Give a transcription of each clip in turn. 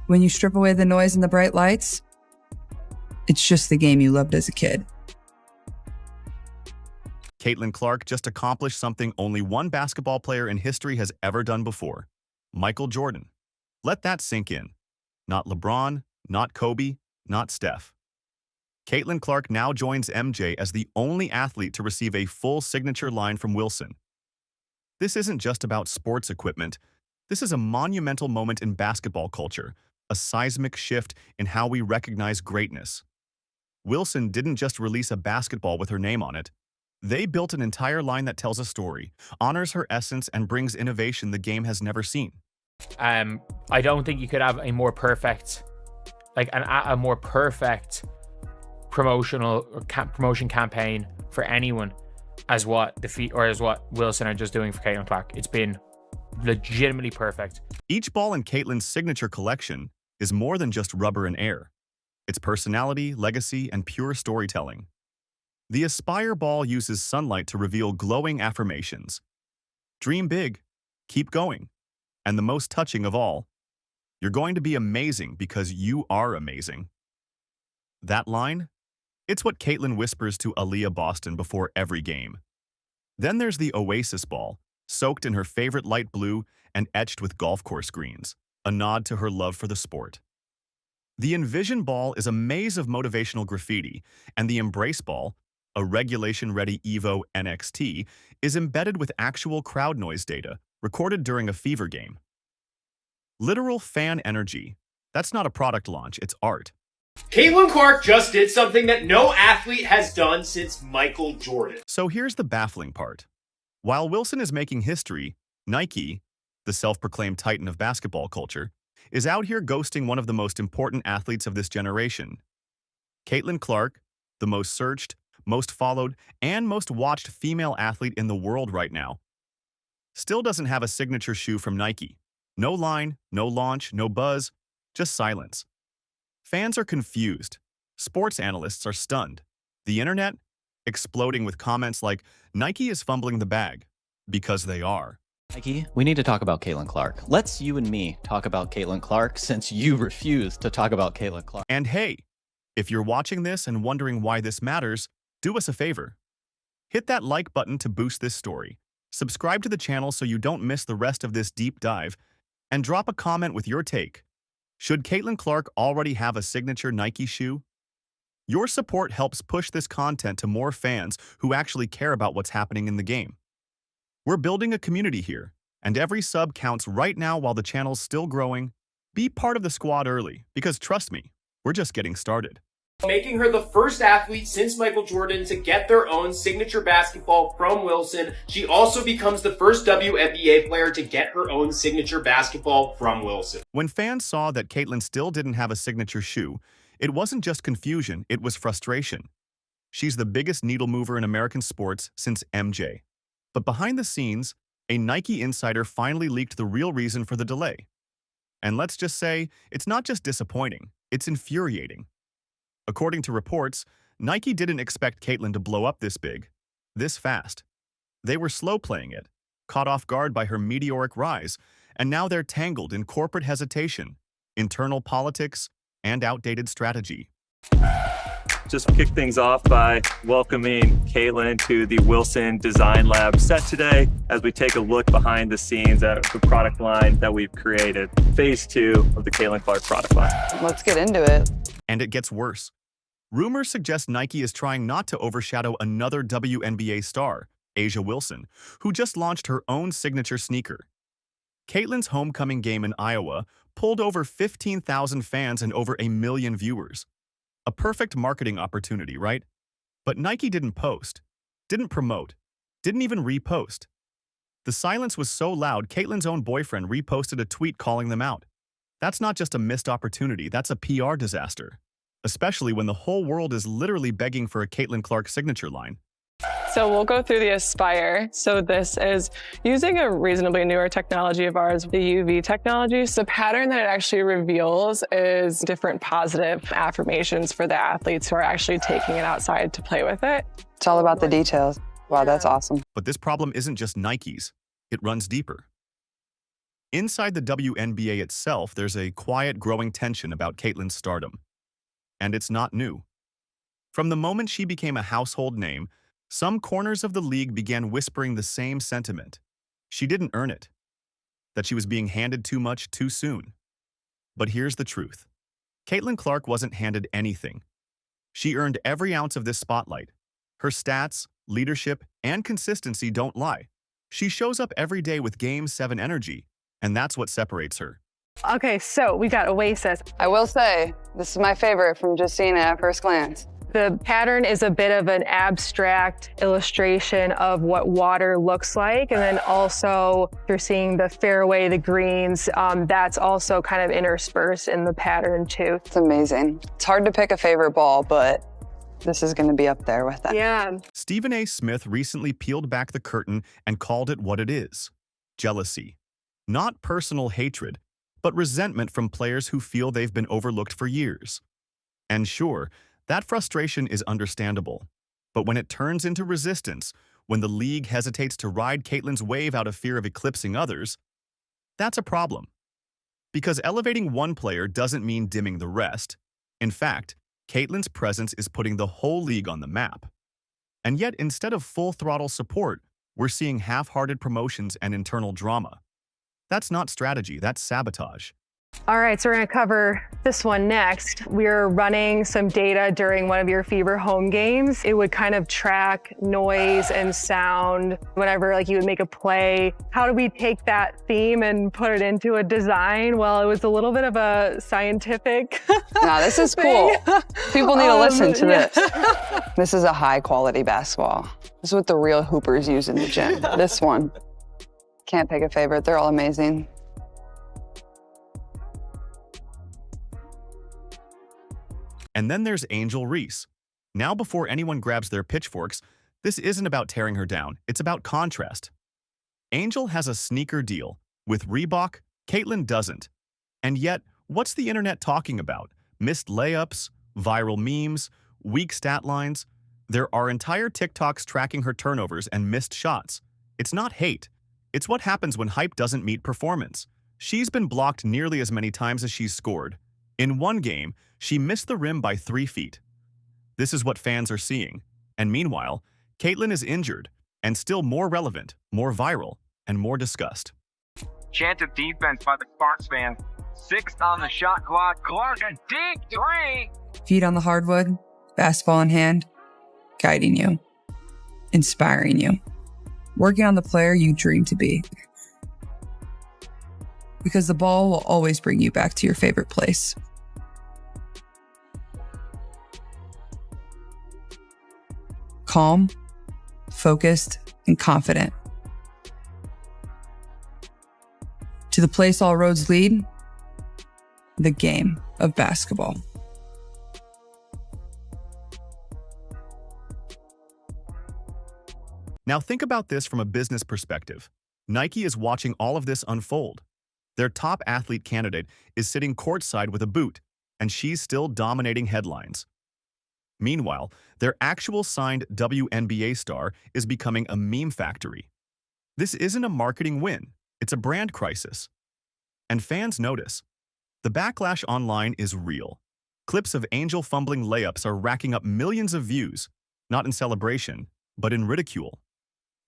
When you strip away the noise and the bright lights, it's just the game you loved as a kid. Caitlin Clark just accomplished something only one basketball player in history has ever done before: Michael Jordan. Let that sink in. Not LeBron, not Kobe, not Steph. Caitlin Clark now joins MJ as the only athlete to receive a full signature line from Wilson. This isn't just about sports equipment. This is a monumental moment in basketball culture, a seismic shift in how we recognize greatness. Wilson didn't just release a basketball with her name on it. They built an entire line that tells a story, honors her essence, and brings innovation the game has never seen. I don't think you could have a more perfect, a more perfect promotion campaign for anyone as what Wilson are just doing for Caitlin Clark. It's been legitimately perfect. Each ball in Caitlin's signature collection is more than just rubber and air. It's personality, legacy, and pure storytelling. The Aspire ball uses sunlight to reveal glowing affirmations. Dream big, keep going, and the most touching of all, you're going to be amazing because you are amazing. That line? It's what Caitlin whispers to Aaliyah Boston before every game. Then there's the Oasis ball, soaked in her favorite light blue and etched with golf course greens, a nod to her love for the sport. The Envision ball is a maze of motivational graffiti, and the Embrace ball, a regulation-ready EVO NXT, is embedded with actual crowd noise data recorded during a Fever game. Literal fan energy. That's not a product launch, it's art. Caitlin Clark just did something that no athlete has done since Michael Jordan. So here's the baffling part. While Wilson is making history, Nike, the self-proclaimed titan of basketball culture, is out here ghosting one of the most important athletes of this generation. Caitlin Clark, the most searched, most followed, and most watched female athlete in the world right now, still doesn't have a signature shoe from Nike. No line, no launch, no buzz, just silence. Fans are confused. Sports analysts are stunned. The internet exploding with comments like, Nike is fumbling the bag, because they are. Nike, we need to talk about Caitlin Clark. Let's you and me talk about Caitlin Clark since you refuse to talk about Caitlin Clark. And hey, if you're watching this and wondering why this matters, do us a favor. Hit that like button to boost this story. Subscribe to the channel so you don't miss the rest of this deep dive, and drop a comment with your take. Should Caitlin Clark already have a signature Nike shoe? Your support helps push this content to more fans who actually care about what's happening in the game. We're building a community here, and every sub counts right now while the channel's still growing. Be part of the squad early, because trust me, we're just getting started. Making her the first athlete since Michael Jordan to get their own signature basketball from Wilson. She also becomes the first WNBA player to get her own signature basketball from Wilson. When fans saw that Caitlin still didn't have a signature shoe, it wasn't just confusion, it was frustration. She's the biggest needle mover in American sports since MJ. But behind the scenes, a Nike insider finally leaked the real reason for the delay. And let's just say, it's not just disappointing, it's infuriating. According to reports, Nike didn't expect Caitlin to blow up this big, this fast. They were slow playing it, caught off guard by her meteoric rise, and now they're tangled in corporate hesitation, internal politics, and outdated strategy. Just kick things off by welcoming Caitlin to the Wilson Design Lab set today as we take a look behind the scenes at the product line that we've created, phase 2 of the Caitlin Clark product line. Let's get into it. And it gets worse. Rumors suggest Nike is trying not to overshadow another WNBA star, A'ja Wilson, who just launched her own signature sneaker. Caitlin's homecoming game in Iowa pulled over 15,000 fans and over 1 million viewers. A perfect marketing opportunity, right? But Nike didn't post, didn't promote, didn't even repost. The silence was so loud, Caitlin's own boyfriend reposted a tweet calling them out. That's not just a missed opportunity, that's a PR disaster. Especially when the whole world is literally begging for a Caitlin Clark signature line. So we'll go through the Aspire. So this is using a reasonably newer technology of ours, the UV technology. So the pattern that it actually reveals is different positive affirmations for the athletes who are actually taking it outside to play with it. It's all about the details. Wow, that's awesome. But this problem isn't just Nike's. It runs deeper. Inside the WNBA itself, there's a quiet, growing tension about Caitlyn's stardom. And it's not new. From the moment she became a household name, some corners of the league began whispering the same sentiment. She didn't earn it. That she was being handed too much too soon. But here's the truth. Caitlin Clark wasn't handed anything. She earned every ounce of this spotlight. Her stats, leadership, and consistency don't lie. She shows up every day with Game 7 energy, and that's what separates her. Okay, so we got Oasis. I will say, this is my favorite from just seeing it at first glance. The pattern is a bit of an abstract illustration of what water looks like. And then also you're seeing the fairway, the greens, that's also kind of interspersed in the pattern too. It's amazing. It's hard to pick a favorite ball, but this is going to be up there with it. Yeah. Stephen A. Smith recently peeled back the curtain and called it what it is: jealousy. Not personal hatred, but resentment from players who feel they've been overlooked for years. And sure, that frustration is understandable. But when it turns into resistance, when the league hesitates to ride Caitlyn's wave out of fear of eclipsing others, that's a problem. Because elevating one player doesn't mean dimming the rest. In fact, Caitlyn's presence is putting the whole league on the map. And yet, instead of full-throttle support, we're seeing half-hearted promotions and internal drama. That's not strategy, that's sabotage. All right, so we're gonna cover this one next. We're running some data during one of your Fever home games. It would kind of track noise and sound whenever you would make a play. How do we take that theme and put it into a design? Well, it was a little bit of a scientific Nah, this is cool. People need to listen to this. This is a high quality basketball. This is what the real hoopers use in the gym. This one. Can't pick a favorite, they're all amazing. And then there's Angel Reese. Now, before anyone grabs their pitchforks, this isn't about tearing her down, it's about contrast. Angel has a sneaker deal. With Reebok, Caitlyn doesn't. And yet, what's the internet talking about? Missed layups, viral memes, weak stat lines. There are entire TikToks tracking her turnovers and missed shots. It's not hate. It's what happens when hype doesn't meet performance. She's been blocked nearly as many times as she's scored. In one game, she missed the rim by 3 feet. This is what fans are seeing. And meanwhile, Caitlyn is injured and still more relevant, more viral, and more discussed. Chance of defense by the Clark fans. 6 on the shot clock. Clark, a deep 3. Feet on the hardwood, basketball in hand, guiding you, inspiring you, working on the player you dream to be. Because the ball will always bring you back to your favorite place. Calm, focused, and confident. To the place all roads lead, the game of basketball. Now think about this from a business perspective. Nike is watching all of this unfold. Their top athlete candidate is sitting courtside with a boot, and she's still dominating headlines. Meanwhile, their actual signed WNBA star is becoming a meme factory. This isn't a marketing win, it's a brand crisis. And fans notice. The backlash online is real. Clips of Angel fumbling layups are racking up millions of views, not in celebration, but in ridicule.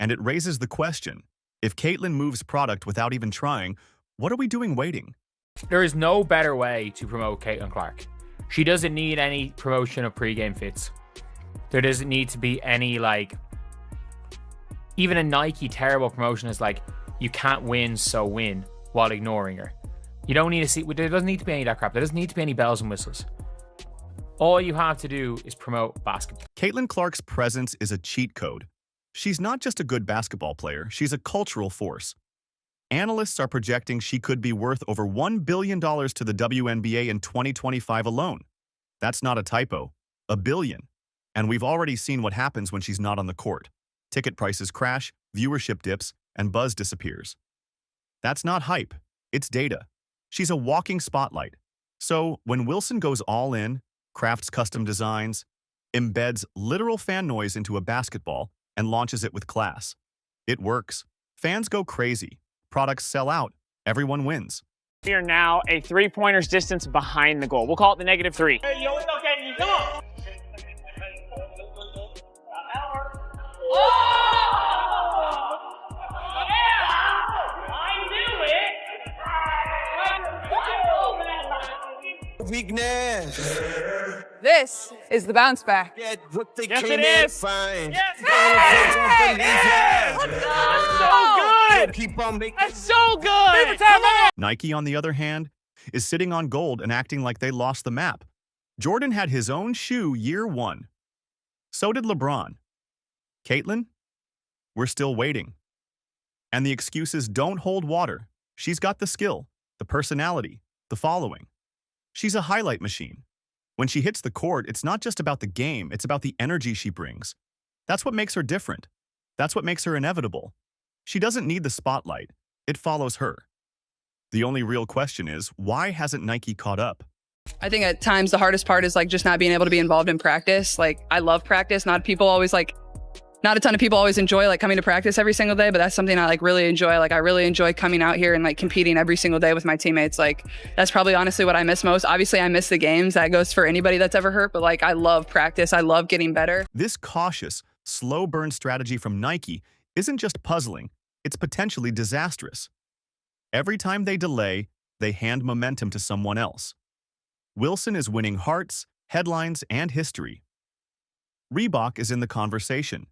And it raises the question, if Caitlyn moves product without even trying, what are we doing waiting? There is no better way to promote Caitlyn Clark. She doesn't need any promotion of pre-game fits. There doesn't need to be any, even a Nike terrible promotion is you can't win, so win, while ignoring her. You don't need to see, there doesn't need to be any of that crap. There doesn't need to be any bells and whistles. All you have to do is promote basketball. Caitlyn Clark's presence is a cheat code. She's not just a good basketball player, she's a cultural force. Analysts are projecting she could be worth over $1 billion to the WNBA in 2025 alone. That's not a typo. $1 billion. And we've already seen what happens when she's not on the court. Ticket prices crash, viewership dips, and buzz disappears. That's not hype. It's data. She's a walking spotlight. So when Wilson goes all in, crafts custom designs, embeds literal fan noise into a basketball, and launches it with class, it works. Fans go crazy. Products sell out, Everyone wins. We are now a 3-pointers distance behind the goal. We'll call it the -3. Hey, yo, it's okay. You come on. Oh! Yeah! I knew it! Weakness. This is the bounce back. Yes, it is. Fine. Yes. Hey! That's so good. Keep on making. That's so good. Come on. Nike, on the other hand, is sitting on gold and acting like they lost the map. Jordan had his own shoe year one. So did LeBron. Caitlin? We're still waiting. And the excuses don't hold water. She's got the skill, the personality, the following. She's a highlight machine. When she hits the court, it's not just about the game, it's about the energy she brings. That's what makes her different. That's what makes her inevitable. She doesn't need the spotlight. It follows her. The only real question is, why hasn't Nike caught up? I think at times the hardest part is like just not being able to be involved in practice. Like I love practice. Not a ton of people always enjoy like coming to practice every single day, but that's something I like really enjoy. Like I really enjoy coming out here and like competing every single day with my teammates. Like that's probably honestly what I miss most. Obviously I miss the games. That goes for anybody that's ever hurt, but like I love practice. I love getting better. This cautious, slow burn strategy from Nike isn't just puzzling, it's potentially disastrous. Every time they delay, they hand momentum to someone else. Wilson is winning hearts, headlines, and history. Reebok is in the conversation.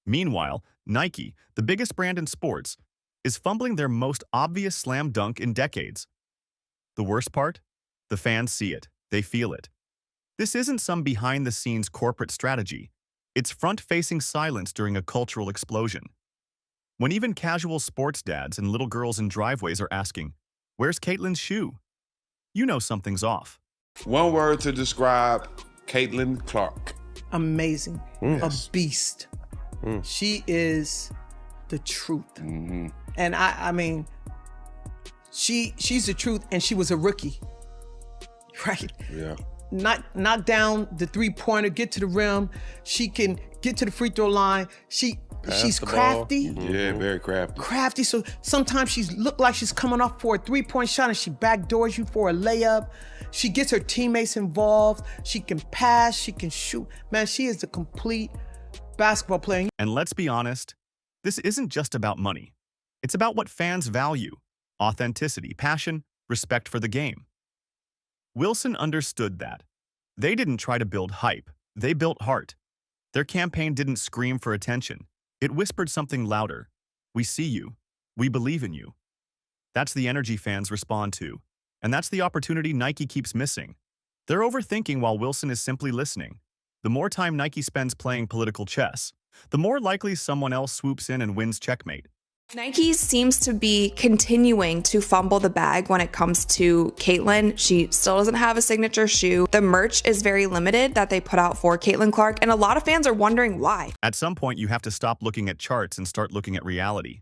Meanwhile, Nike, the biggest brand in sports, is fumbling their most obvious slam dunk in decades. The worst part? The fans see it. They feel it. This isn't some behind-the-scenes corporate strategy. It's front-facing silence during a cultural explosion. When even casual sports dads and little girls in driveways are asking, "Where's Caitlin's shoe?" You know something's off. One word to describe Caitlin Clark. Amazing. Yes. A beast. She is the truth. Mm-hmm. And I mean, she's the truth, and she was a rookie. Right? Yeah. Knock down the 3-pointer, get to the rim. She can get to the free throw line. She's crafty. Yeah, very crafty. Crafty. So sometimes she look like she's coming off for a 3-point shot and she backdoors you for a layup. She gets her teammates involved. She can pass. She can shoot. Man, she is a complete basketball player. And let's be honest, this isn't just about money. It's about what fans value: authenticity, passion, respect for the game. Wilson understood that. They didn't try to build hype. They built heart. Their campaign didn't scream for attention. It whispered something louder. We see you. We believe in you. That's the energy fans respond to. And that's the opportunity Nike keeps missing. They're overthinking while Wilson is simply listening. The more time Nike spends playing political chess, the more likely someone else swoops in and wins checkmate. Nike seems to be continuing to fumble the bag when it comes to Caitlin. She still doesn't have a signature shoe. The merch is very limited that they put out for Caitlin Clark, and a lot of fans are wondering why. At some point, you have to stop looking at charts and start looking at reality.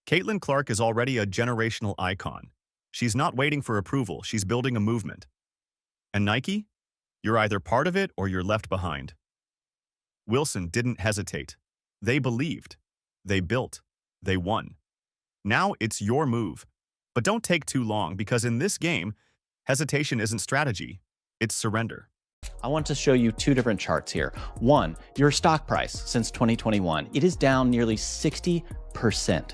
Caitlin Clark is already a generational icon. She's not waiting for approval, she's building a movement. And Nike? You're either part of it or you're left behind. Wilson didn't hesitate. They believed. They built. They won. Now it's your move. But don't take too long, because in this game, hesitation isn't strategy, it's surrender. I want to show you 2 different charts here. One, your stock price since 2021. It is down nearly 60%.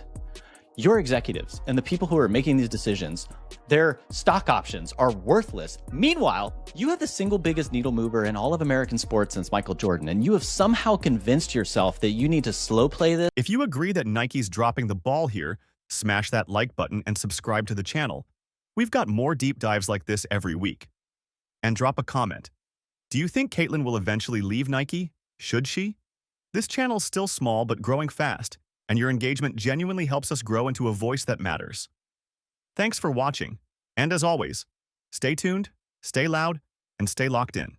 Your executives and the people who are making these decisions, their stock options are worthless. Meanwhile, you have the single biggest needle mover in all of American sports since Michael Jordan, and you have somehow convinced yourself that you need to slow play this. If you agree that Nike's dropping the ball here, smash that like button and subscribe to the channel. We've got more deep dives like this every week. And drop a comment. Do you think Caitlin will eventually leave Nike? Should she? This channel's still small but growing fast, and your engagement genuinely helps us grow into a voice that matters. Thanks for watching, and as always, stay tuned, stay loud, and stay locked in.